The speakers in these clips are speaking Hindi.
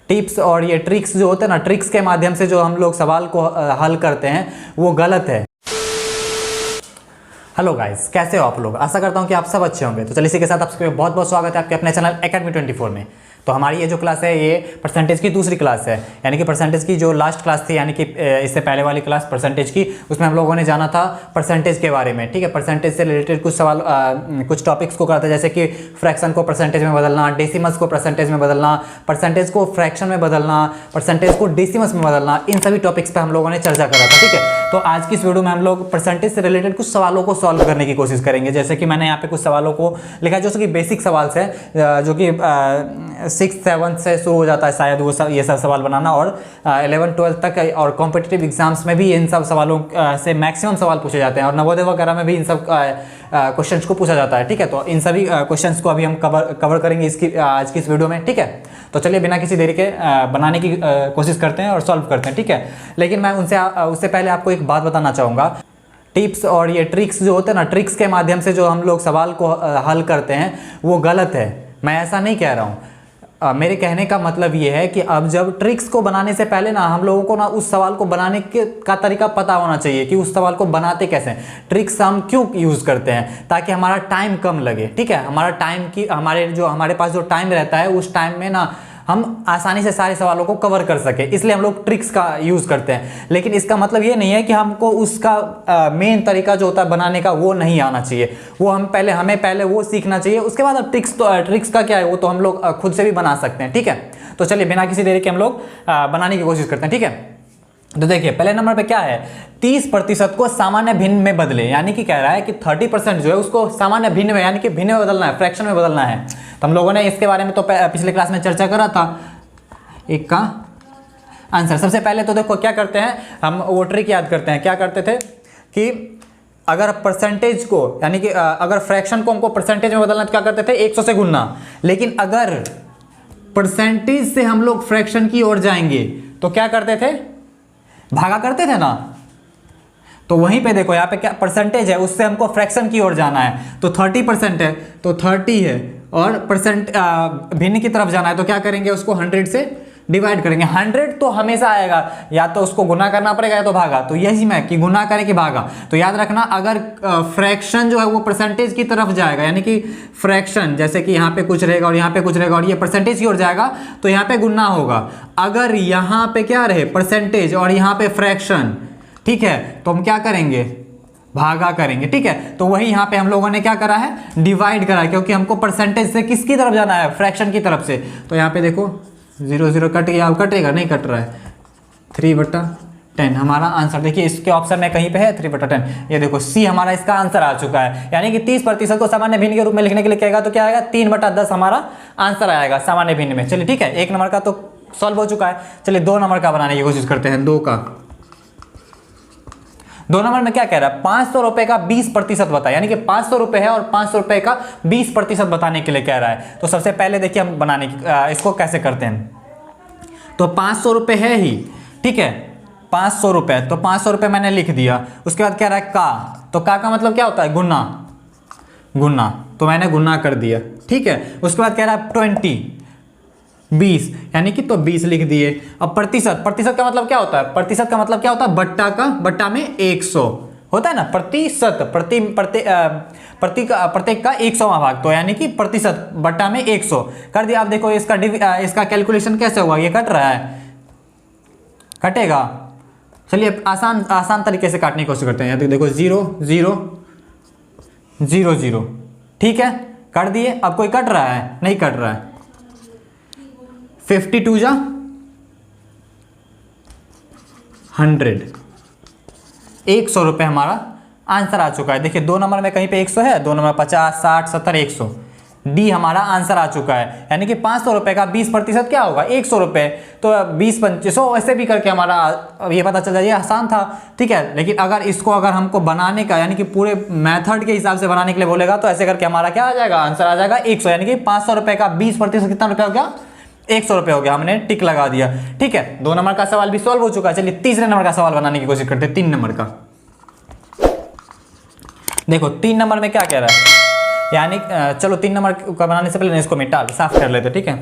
टिप्स और ये ट्रिक्स जो होते हैं ना, ट्रिक्स के माध्यम से जो हम लोग सवाल को हल करते हैं वो गलत है। हेलो गाइस, कैसे हो आप लोग? आशा करता हूं कि आप सब अच्छे होंगे। तो चलिए इसी के साथ आपका बहुत बहुत स्वागत है आपके अपने चैनल एकेडमी 24 में। तो हमारी ये जो क्लास है ये परसेंटेज की दूसरी क्लास है, यानी कि परसेंटेज की जो लास्ट क्लास थी, यानी कि इससे पहले वाली क्लास परसेंटेज की, उसमें हम लोगों ने जाना था परसेंटेज के बारे में। ठीक है, परसेंटेज से रिलेटेड कुछ सवाल कुछ टॉपिक्स को करते हैं, जैसे कि फ्रैक्शन को परसेंटेज में बदलना, डेसिमल्स को परसेंटेज में बदलना, परसेंटेज को फ्रैक्शन में बदलना, परसेंटेज को डेसिमल्स में बदलना, इन सभी टॉपिक्स पर हम लोगों ने चर्चा करा था। ठीक है, तो आज की इस वीडियो में हम लोग परसेंटेज से रिलेटेड कुछ सवालों को सॉल्व करने की कोशिश करेंगे। जैसे कि मैंने यहाँ पे कुछ सवालों को लिखा है जो कि बेसिक सवाल से, जो कि 6th 7th से शुरू हो जाता है शायद वो सब, ये सब सवाल बनाना, और 11th 12th तक और कॉम्पिटिटिव एग्जाम्स में भी इन सब सवालों से मैक्सिमम सवाल पूछे जाते हैं, और नवोदय वगैरह में भी इन सब क्वेश्चंस को पूछा जाता है। ठीक है, तो इन सभी क्वेश्चंस को अभी हम कवर करेंगे इसकी आज की इस वीडियो में। ठीक है, तो चलिए बिना किसी देरी के बनाने की कोशिश करते हैं और सॉल्व करते हैं। ठीक है, लेकिन मैं उससे पहले आपको एक बात बताना चाहूँगा। टिप्स और ये ट्रिक्स जो होते हैं ना, ट्रिक्स के माध्यम से जो हम लोग सवाल को हल करते हैं वो गलत है। मैं ऐसा नहीं कह रहा हूँ। मेरे कहने का मतलब ये है कि अब जब ट्रिक्स को बनाने से पहले ना हम लोगों को ना उस सवाल को बनाने का तरीका पता होना चाहिए कि उस सवाल को बनाते कैसे हैं। ट्रिक्स हम क्यों यूज़ करते हैं? ताकि हमारा टाइम कम लगे। ठीक है, हमारे पास जो टाइम रहता है उस टाइम में ना हम आसानी से सारे सवालों को कवर कर सके, इसलिए हम लोग ट्रिक्स का यूज़ करते हैं। लेकिन इसका मतलब ये नहीं है कि हमको उसका मेन तरीका जो होता है बनाने का वो नहीं आना चाहिए। वो हमें पहले वो सीखना चाहिए, उसके बाद अब ट्रिक्स का क्या है वो तो हम लोग खुद से भी बना सकते हैं। ठीक है, तो चलिए बिना किसी देरी के हम लोग बनाने की कोशिश करते हैं। ठीक है, तो देखिए पहले नंबर पे क्या है, 30% को सामान्य भिन्न में बदले, यानी कि कह रहा है कि 30% जो है उसको सामान्य भिन्न में, यानी कि भिन्न में बदलना है, फ्रैक्शन में बदलना है। तो हम लोगों ने इसके बारे में तो पिछले क्लास में चर्चा करा था। एक का आंसर, सबसे पहले तो देखो क्या करते हैं हम, वो ट्रिक याद करते हैं। क्या करते थे कि अगर परसेंटेज को, यानी कि अगर फ्रैक्शन को हमको परसेंटेज में बदलना तो क्या करते थे, 100 से गुणना। लेकिन अगर परसेंटेज से हम लोग फ्रैक्शन की ओर जाएंगे तो क्या करते थे, भागा करते थे ना। तो वहीं पे देखो यहाँ पे क्या परसेंटेज है, उससे हमको फ्रैक्शन की ओर जाना है, तो 30% है तो 30 है, और परसेंट भिन्न की तरफ जाना है तो क्या करेंगे, उसको 100 से डिवाइड करेंगे। 100 तो हमेशा आएगा, या तो उसको गुना करना पड़ेगा या तो भागा। तो यही मैं कि गुना करें कि भागा। तो याद रखना, अगर फ्रैक्शन जो है वो परसेंटेज की तरफ जाएगा, यानी कि फ्रैक्शन जैसे कि यहाँ पे कुछ रहेगा और यहाँ पे कुछ रहेगा और ये परसेंटेज की ओर जाएगा तो यहाँ पे गुना होगा। अगर यहाँ पे क्या रहे, परसेंटेज, और यहाँ पे फ्रैक्शन, ठीक है, तो हम क्या करेंगे, भागा करेंगे। ठीक है, तो वही यहाँ पे हम लोगों ने क्या करा है, डिवाइड करा है, क्योंकि हमको परसेंटेज से किसकी तरफ जाना है, फ्रैक्शन की तरफ से। तो यहाँ पे देखो 0 0 कट गया, अब कटेगा नहीं, कट रहा है, 3/10 हमारा आंसर। देखिए इसके ऑप्शन में कहीं पे है 3/10, ये देखो सी हमारा इसका आंसर आ चुका है। यानी कि 30% को सामान्य भिन्न के रूप में लिखने के लिए कहेगा तो क्या आएगा, 3/10 हमारा आंसर आएगा सामान्य भिन्न में। चलिए ठीक है, 1 नंबर का तो सॉल्व हो चुका है। चलिए 2 नंबर का बनाने की कोशिश करते हैं। 2 नंबर में क्या कह रहा है, 500 रुपए का 20% बता, यानी कि 500 रुपए है और 500 रुपए का 20% बताने के लिए कह रहा है। तो सबसे पहले देखिए हम बनाने की इसको कैसे करते हैं। तो 500 रुपए है ही, ठीक है, 500 रुपए, तो 500 रुपए मैंने लिख दिया। उसके बाद कह रहा है का, तो का मतलब क्या होता है, गुना, तो मैंने गुना कर दिया। ठीक है, उसके बाद कह रहा है 20, यानी कि तो 20 लिख दिए। अब प्रतिशत का मतलब क्या होता है, प्रतिशत का मतलब क्या होता है, बट्टा में 100 होता है ना, प्रतिशत, प्रत्येक का 100वां भाग, तो यानी कि प्रतिशत बट्टा में 100 कर दिया। आप देखो इसका कैलकुलेशन कैसे होगा, ये कट रहा है, कटेगा। चलिए आसान तरीके से काटने की कोशिश करते हैं। देखो 0 0 0 0, ठीक है, कर दिए। अब कोई कट रहा है, नहीं कट रहा है। 52 जा 100, 100 रुपये हमारा आंसर आ चुका है। देखिए 2 नंबर में कहीं पे 100 है, 2 नंबर 50 60 70 100, डी हमारा आंसर आ चुका है। यानी कि 500 रुपये का 20% क्या होगा, 100 रुपये। तो 20 2500 ऐसे भी करके हमारा ये पता चल जाए, आसान था। ठीक है, लेकिन अगर हमको बनाने का, यानी कि पूरे मेथड के हिसाब से बनाने के लिए बोलेगा तो ऐसे करके हमारा क्या आ जाएगा, आंसर आ जाएगा 100। यानी कि 500 रुपये का 20% कितना रुपया हो गया, 100 रुपये हो गया। हमने टिक लगा दिया। ठीक है, 2 नंबर का सवाल भी सॉल्व हो चुका है। चलिए तीसरे नंबर का सवाल बनाने की कोशिश करते हैं, 3 नंबर का। देखो 3 नंबर में क्या कह रहा है, यानी चलो 3 नंबर का बनाने से पहले इसको मिटा साफ कर लेते। ठीक है,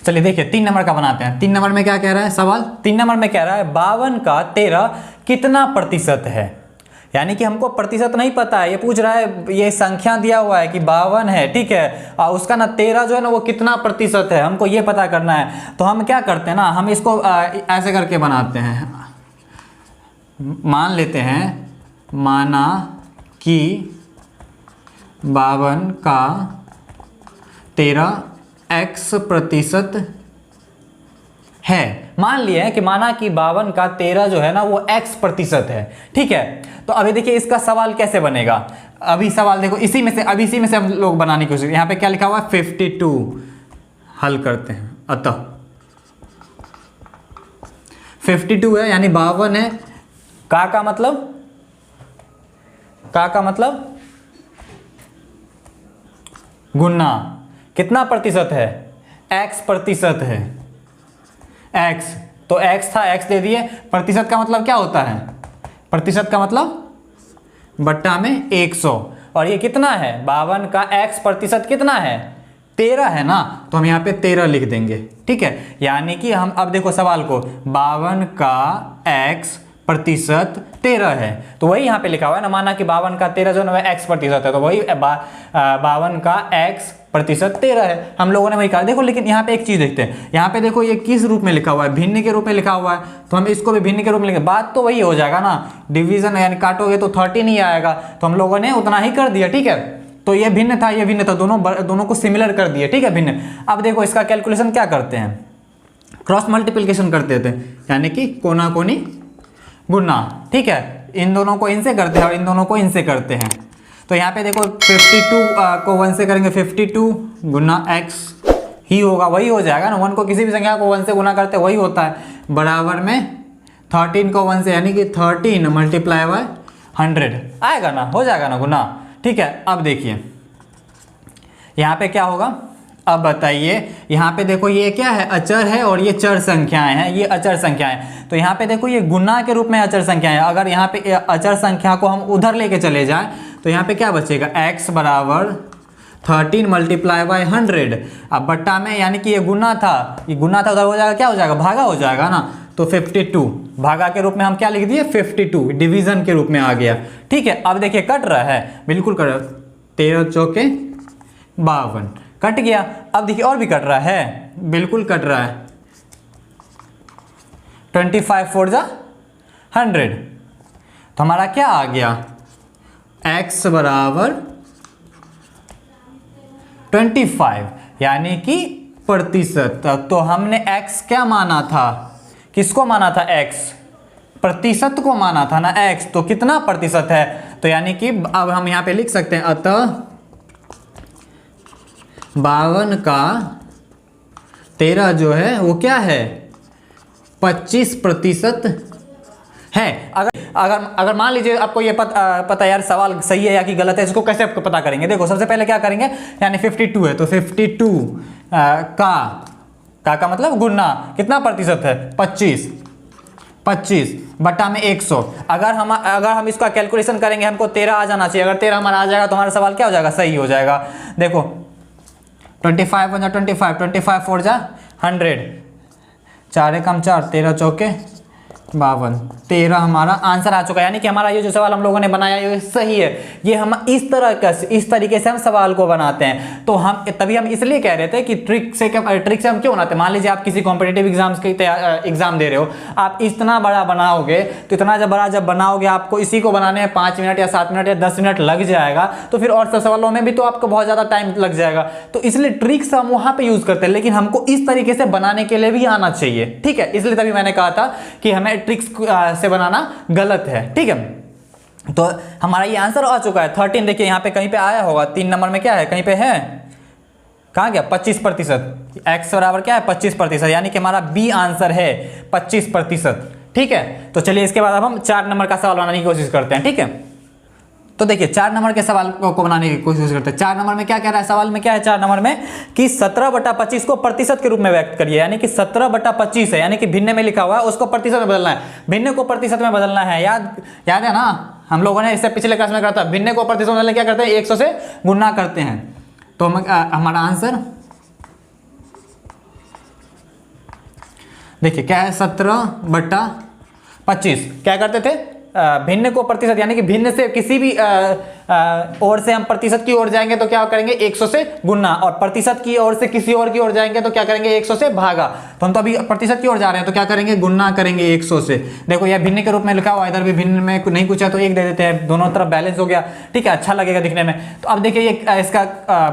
चलिए देखिए 3 नंबर का बनाते हैं। 3 नंबर में क्या कह रहा है सवाल? 3 नंबर में कह रहा है 52 का 13 कितना प्रतिशत है। यानी कि हमको प्रतिशत नहीं पता है, ये पूछ रहा है, ये संख्या दिया हुआ है कि 52 है, ठीक है, और उसका ना 13 जो है ना वो कितना प्रतिशत है, हमको ये पता करना है। तो हम क्या करते हैं ना, हम इसको ऐसे करके बनाते हैं। मान लेते हैं, माना कि 52 का 13 x प्रतिशत है। मान लिया है कि माना कि 52 का 13 जो है ना वो x प्रतिशत है, ठीक है। तो अभी देखिए इसका सवाल कैसे बनेगा। अभी सवाल देखो, इसी में से हम लोग बनाने की कोशिश। यहाँ पे क्या लिखा हुआ है 52, हल करते हैं। अतः 52 है यानी 52 है, का मतलब गुना कितना प्रतिशत है, x प्रतिशत है, x तो x था, x दे दिए। प्रतिशत का मतलब क्या होता है, प्रतिशत का मतलब बट्टा में 100। और ये कितना है 52 का x प्रतिशत कितना है 13 है ना, तो हम यहाँ पे 13 लिख देंगे, ठीक है। यानी कि हम अब देखो सवाल को, 52 का x प्रतिशत 13 है, तो वही यहाँ पे लिखा हुआ है ना, माना कि 52 का 13 जो है x प्रतिशत है, तो वही 52 का x प्रतिशत 13 है, हम लोगों ने वही कहा। देखो लेकिन यहाँ पे एक चीज़ देखते हैं, यहाँ पे देखो ये किस रूप में लिखा हुआ है, भिन्न के रूप में लिखा हुआ है, तो हम इसको भी भिन्न के रूप में लिखेंगे। बात तो वही हो जाएगा ना, डिवीजन यानी काटोगे तो 13 ही आएगा, तो हम लोगों ने उतना ही कर दिया, ठीक है। तो ये भिन्न था, ये भिन्न था, दोनों को सिमिलर कर दिए, ठीक है, भिन्न। अब देखो इसका कैलकुलेशन क्या करते हैं, क्रॉस मल्टीप्लिकेशन कर देते हैं, यानी कि कोना कोनी गुना, ठीक है। इन दोनों को इनसे करते हैं और इन दोनों को इनसे करते हैं। तो यहाँ पे देखो 52 को 1 से करेंगे, 52 गुना x ही होगा, वही हो जाएगा ना। 1 को किसी भी संख्या को 1 से गुना करते वही होता है, बराबर में 13 को 1 से, यानी कि 13 मल्टीप्लाई बाय 100 आएगा ना, हो जाएगा ना गुना, ठीक है। अब देखिए यहाँ पे क्या होगा, अब बताइए, यहाँ पे देखो ये क्या है, अचर है और ये चर संख्याएं हैं, ये अचर संख्याएं। तो यहाँ पे देखो ये गुना के रूप में अचर संख्याएं हैं। अगर यहाँ पे अचर संख्या को हम उधर लेके चले जाएं तो यहाँ पे क्या बचेगा, x बराबर 13 मल्टीप्लाई बाय 100, अब बट्टा में, यानी कि ये गुना था, ये गुना था, उधर हो जाएगा, क्या हो जाएगा, भागा हो जाएगा ना। तो 52 भागा के रूप में हम क्या लिख दिए 52, डिवीजन के रूप में आ गया, ठीक है। अब देखिए कट रहा है, बिल्कुल कट रहा है, 13 चौके 52 कट गया। अब देखिए और भी कट रहा है, बिल्कुल कट रहा है, 25 4 जा 100, तो हमारा क्या आ गया, x बराबर 25, यानी कि प्रतिशत। तो हमने x क्या माना था, किसको माना था, x प्रतिशत को माना था ना, x तो कितना प्रतिशत है, तो यानी कि अब हम यहाँ पे लिख सकते हैं, अतः 52 का 13 जो है वो क्या है 25% है। अगर मान लीजिए आपको ये पता यार सवाल सही है या कि गलत है, इसको कैसे पता करेंगे। देखो सबसे पहले क्या करेंगे, यानी 52 है तो 52 का मतलब गुना कितना प्रतिशत है 25 बट्टा में 100। अगर हम इसका कैलकुलेशन करेंगे, हमको 13 आ जाना चाहिए। अगर 13 हमारा आ जाएगा तो हमारा सवाल क्या हो जाएगा, सही हो जाएगा। देखो 25 बन जा 25 4 जा 100, 4 कम 4, 13 चौके 52, 13 हमारा आंसर आ चुका है। यानी कि हमारा ये जो सवाल हम लोगों ने बनाया ये सही है। ये हम इस तरीके से हम सवाल को बनाते हैं। तो हम तभी हम इसलिए कह रहे थे कि ट्रिक से हम क्यों बनाते हैं। मान लीजिए आप किसी कॉम्पिटिटिव एग्जाम्स की एग्जाम दे रहे हो, आप इतना बड़ा बनाओगे तो इतना जब बनाओगे आपको इसी को बनाने में 5 मिनट या 7 मिनट या 10 मिनट लग जाएगा। तो फिर और सब सवालों में भी तो आपको बहुत ज़्यादा टाइम लग जाएगा। तो इसलिए ट्रिक्स हम वहाँ पर यूज़ करते हैं, लेकिन हमको इस तरीके से बनाने के लिए भी आना चाहिए, ठीक है। इसलिए तभी मैंने कहा था कि हमें ट्रिक्स से बनाना गलत है, ठीक है। तो हमारा ये आंसर आ चुका है 13। देखिए यहाँ पे कहीं पे आया होगा, 3 नंबर में क्या है, कहीं पे है, कहाँ गया 25%। x बराबर क्या है 25%, यानी कि हमारा बी आंसर है 25%, ठीक है। तो चलिए इसके बाद अब हम 4 नंबर का सवाल बनाने की कोशिश करते हैं, ठीक है। तो देखिए 4 नंबर के सवाल को बनाने की कोशिश करते हैं। 4 नंबर में क्या कह रहा है, सवाल में क्या है 4 नंबर में कि 17/25 को प्रतिशत के रूप में व्यक्त करिए। यानी कि 17/25 है, यानी कि भिन्न में लिखा हुआ है, उसको प्रतिशत में बदलना है। भिन्न को प्रतिशत में बदलना है, याद है ना, हम लोगों ने इससे पिछले क्लास में करा था। भिन्न को प्रतिशत में बदलने क्या करते हैं, 100 से गुना करते हैं। तो हमारा आंसर देखिए क्या है 17/25। क्या करते थे, भिन्न को प्रतिशत यानी कि भिन्न से किसी भी ओर से हम प्रतिशत की ओर जाएंगे तो क्या करेंगे 100 से गुना, और प्रतिशत की ओर से किसी और की ओर जाएंगे तो क्या करेंगे 100 से भागा। तो हम तो अभी प्रतिशत की ओर जा रहे हैं तो क्या करेंगे गुना करेंगे 100 से। देखो यह भिन्न के रूप में लिखा हुआ, इधर भी भिन्न में नहीं कुछ है तो 1 दे देते हैं, दोनों तरफ बैलेंस हो गया, ठीक है, अच्छा लगेगा दिखने में। तो अब देखिए ये इसका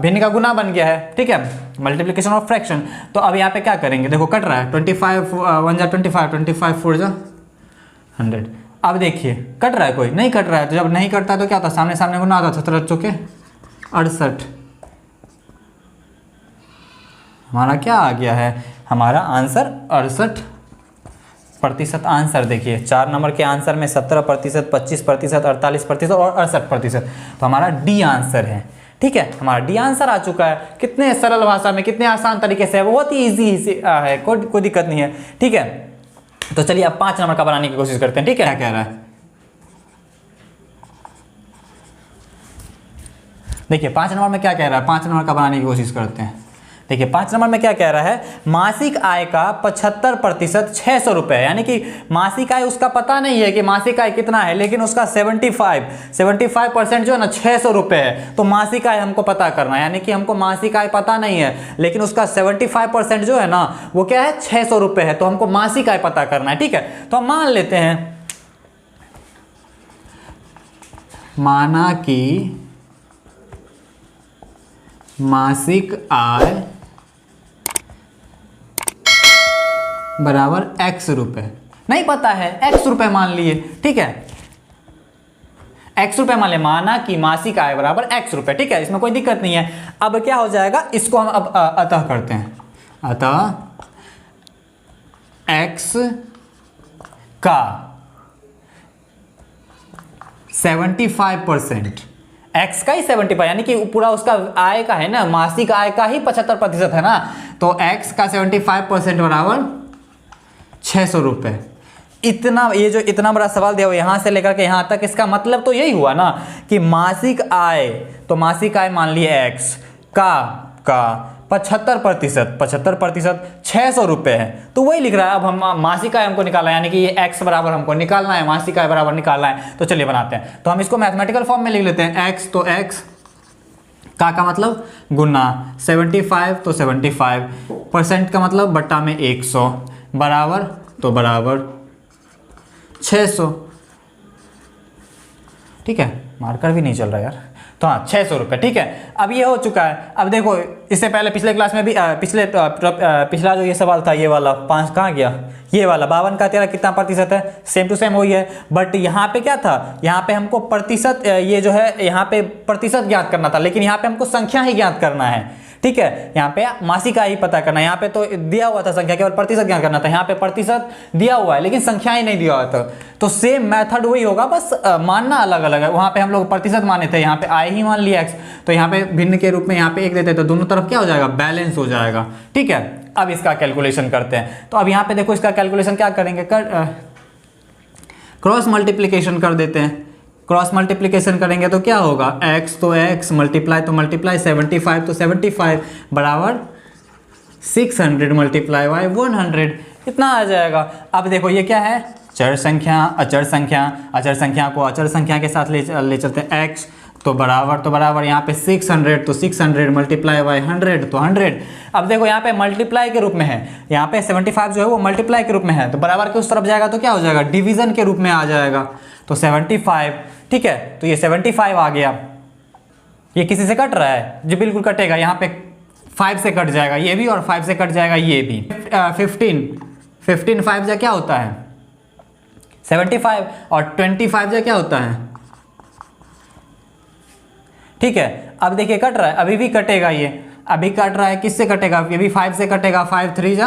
भिन्न का गुना बन गया है, ठीक है, मल्टीप्लीकेशन ऑफ फ्रैक्शन। तो अब यहाँ पे क्या करेंगे, देखो कट रहा है 25 1 जा 25, 25 4 जा 100। अब देखिए कट रहा है, कोई नहीं कट रहा है, तो जब नहीं कटता तो क्या होता है, सामने सामने गुना आता है, 17 चौके 68। हमारा क्या आ गया है, हमारा आंसर 68% आंसर। देखिए 4 नंबर के आंसर में 17%, 25%, 48% और 68%, तो हमारा डी आंसर है, ठीक है, हमारा डी आंसर आ चुका है। कितने सरल भाषा में, कितने आसान तरीके से है, बहुत ही ईजी है, कोई दिक्कत नहीं है, ठीक है। तो चलिए अब 5 नंबर का बनाने की कोशिश करते हैं, ठीक है। क्या कह रहा है, देखिए 5 नंबर में क्या कह रहा है, 5 नंबर का बनाने की कोशिश करते हैं। देखिए 5 नंबर में क्या कह रहा है, मासिक आय का 75% 600 रुपये, यानी कि मासिक आय उसका पता नहीं है कि मासिक आय कितना है, लेकिन उसका 75% जो है ना 600 रुपये है। तो मासिक आय हमको पता करना है, यानी कि हमको मासिक आय पता नहीं है, लेकिन उसका 75% जो है ना वो क्या है 600 रुपये है, तो हमको मासिक आय पता करना है, ठीक है। तो हम मान लेते हैं, माना कि मासिक आय बराबर x रुपए, नहीं पता है x रुपए मान लिए, ठीक है, x रुपए मान ले, माना कि मासिक आय बराबर x रुपए, ठीक है, इसमें कोई दिक्कत नहीं है। अब क्या हो जाएगा, इसको हम अब अतः करते हैं, अतः x का 75%, x का ही 75, यानी कि पूरा उसका आय का है ना, मासिक आय का ही 75% है ना, तो x का 75% बराबर 600 रुपये। इतना, ये जो इतना बड़ा सवाल दिया हुआ यहाँ से लेकर के यहाँ तक, इसका मतलब तो यही हुआ ना कि मासिक आय, तो मासिक आय मान लिए x का 75% 600 रुपये है, तो वही लिख रहा है। अब हम मासिक आय हमको निकालना है, यानी कि ये x बराबर हमको निकालना है, मासिक आय बराबर निकालना है। तो चलिए बनाते हैं, तो हम इसको मैथमेटिकल फॉर्म में लिख लेते हैं, x तो x का मतलब गुना 75 तो 75% का मतलब बट्टा में 100 बराबर, तो बराबर 600, ठीक है, मार्कर भी नहीं चल रहा यार, तो हाँ 600 रुपये, ठीक है। अब ये हो चुका है। अब देखो इससे पहले पिछले क्लास में भी पिछला जो ये सवाल था, ये वाला 5 कहाँ गया, ये वाला 52 का तेरा कितना प्रतिशत है, सेम टू सेम वही है, बट यहाँ पे क्या था, यहाँ पे हमको प्रतिशत, ये जो है यहाँ पे प्रतिशत ज्ञात करना था, लेकिन यहाँ पे हमको संख्या ही ज्ञात करना है, ठीक है। यहाँ पे मासिक आय ही पता करना है, यहाँ पे तो दिया हुआ था संख्या, केवल प्रतिशत ज्ञात करना था, यहाँ पे प्रतिशत दिया हुआ है लेकिन संख्या ही नहीं दिया हुआ था। तो सेम मेथड वही होगा, बस मानना अलग अलग है। वहाँ पे हम लोग प्रतिशत माने थे, यहाँ पे आय ही मान लिया x, तो यहाँ पे भिन्न के रूप में यहाँ पे 1 देते, तो दोनों तरफ क्या हो जाएगा, बैलेंस हो जाएगा, ठीक है। अब इसका कैलकुलेशन करते हैं, तो अब यहाँ पे देखो इसका कैलकुलेशन क्या करेंगे, क्रॉस मल्टीप्लीकेशन कर देते हैं। क्रॉस मल्टीप्लिकेशन करेंगे तो क्या होगा, x तो x, मल्टीप्लाई तो मल्टीप्लाई, 75 तो 75 बराबर 600 मल्टीप्लाई बाय 100, इतना आ जाएगा। अब देखो ये क्या है, चर संख्या, अचर संख्या, अचर संख्या को अचर संख्या के साथ ले चलते हैं, x तो बराबर यहाँ पे 600 तो 600 मल्टीप्लाई बाय 100 तो 100। अब देखो यहाँ पे मल्टीप्लाई के रूप में है, यहाँ पे 75 जो है वो मल्टीप्लाई के रूप में है, तो बराबर के उस तरफ जाएगा तो क्या हो जाएगा, डिवीजन के रूप में आ जाएगा, तो 75, ठीक है। तो ये 75 आ गया, ये किसी से कट रहा है, जो बिल्कुल कटेगा, यहाँ पे 5 से कट जाएगा ये भी, और 5 से कट जाएगा ये भी। 15 5 जा क्या होता है 75, और 25 जा क्या होता है, ठीक है। अब देखिए कट रहा है, अभी भी कटेगा, ये अभी कट रहा है, किससे कटेगा, ये भी 5 से कटेगा, 5 3 जा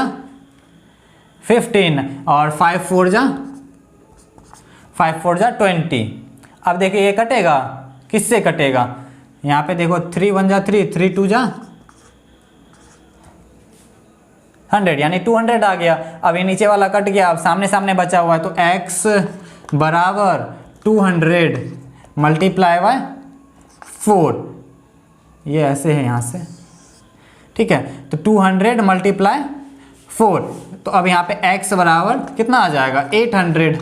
15, और 5 4 जा 20। अब देखिए ये कटेगा, किससे कटेगा, यहाँ पे देखो 3 1 जा 3, 3 2 जा 100, यानी 200 आ गया। अब ये नीचे वाला कट गया, अब सामने सामने बचा हुआ है, तो x बराबर 200 मल्टीप्लाई बाय 4, ये ऐसे है यहाँ से, ठीक है। तो 200 मल्टीप्लाई 4, तो अब यहाँ पे x बराबर कितना आ जाएगा 800,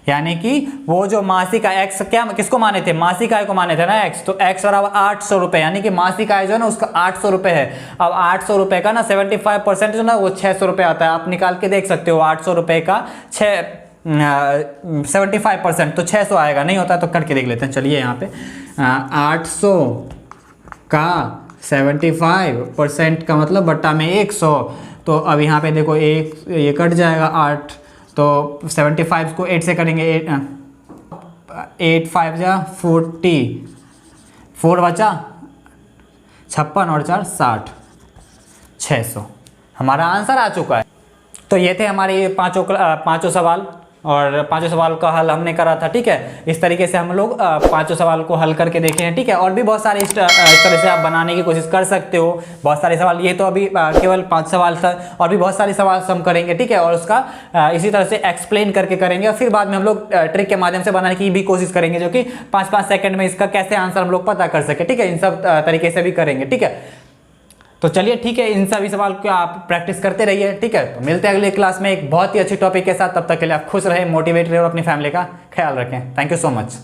यानी कि वो जो मासिक आय x क्या किसको माने थे, मासिक आय को माने थे ना x, तो x बराबर 800 रुपये, यानी कि मासिक आय जो है ना उसका 800 रुपये है। अब 800 रुपये का ना 75% जो ना वो 600 रुपये आता है, आप निकाल के देख सकते हो 800 रुपये का 75% तो 600 आएगा, नहीं होता तो करके देख लेते हैं। चलिए यहाँ पे 800 का 75% का मतलब बट्टा में 100, तो अब यहाँ पे देखो एक ये कट जाएगा 8, तो 75 को 8 से करेंगे, 8 5 जा 40, 4 बचा 56 और 4 60, 600 हमारा आंसर आ चुका है। तो ये थे हमारे पाँचों सवाल, और पांचों सवाल का हल हमने करा था। ठीक है, इस तरीके से हम लोग पांचों सवाल को हल करके देखे हैं। ठीक है, और भी बहुत सारे इस तरह से आप बनाने की कोशिश कर सकते हो, बहुत सारे सवाल। ये तो अभी केवल 5 सवाल था, और भी बहुत सारे सवाल हम करेंगे। ठीक है, और उसका इसी तरह से एक्सप्लेन करके करेंगे, और फिर बाद में हम लोग ट्रिक के माध्यम से बनाने की भी कोशिश करेंगे, जो कि 5-5 सेकंड में इसका कैसे आंसर हम लोग पता कर सके। ठीक है, इन सब तरीके से भी करेंगे। ठीक है, तो चलिए ठीक है, इन सभी सवाल को आप प्रैक्टिस करते रहिए। ठीक है, तो मिलते हैं अगले क्लास में एक बहुत ही अच्छी टॉपिक के साथ। तब तक के लिए आप खुश रहें, मोटिवेट रहें और अपनी फैमिली का ख्याल रखें। Thank you so much.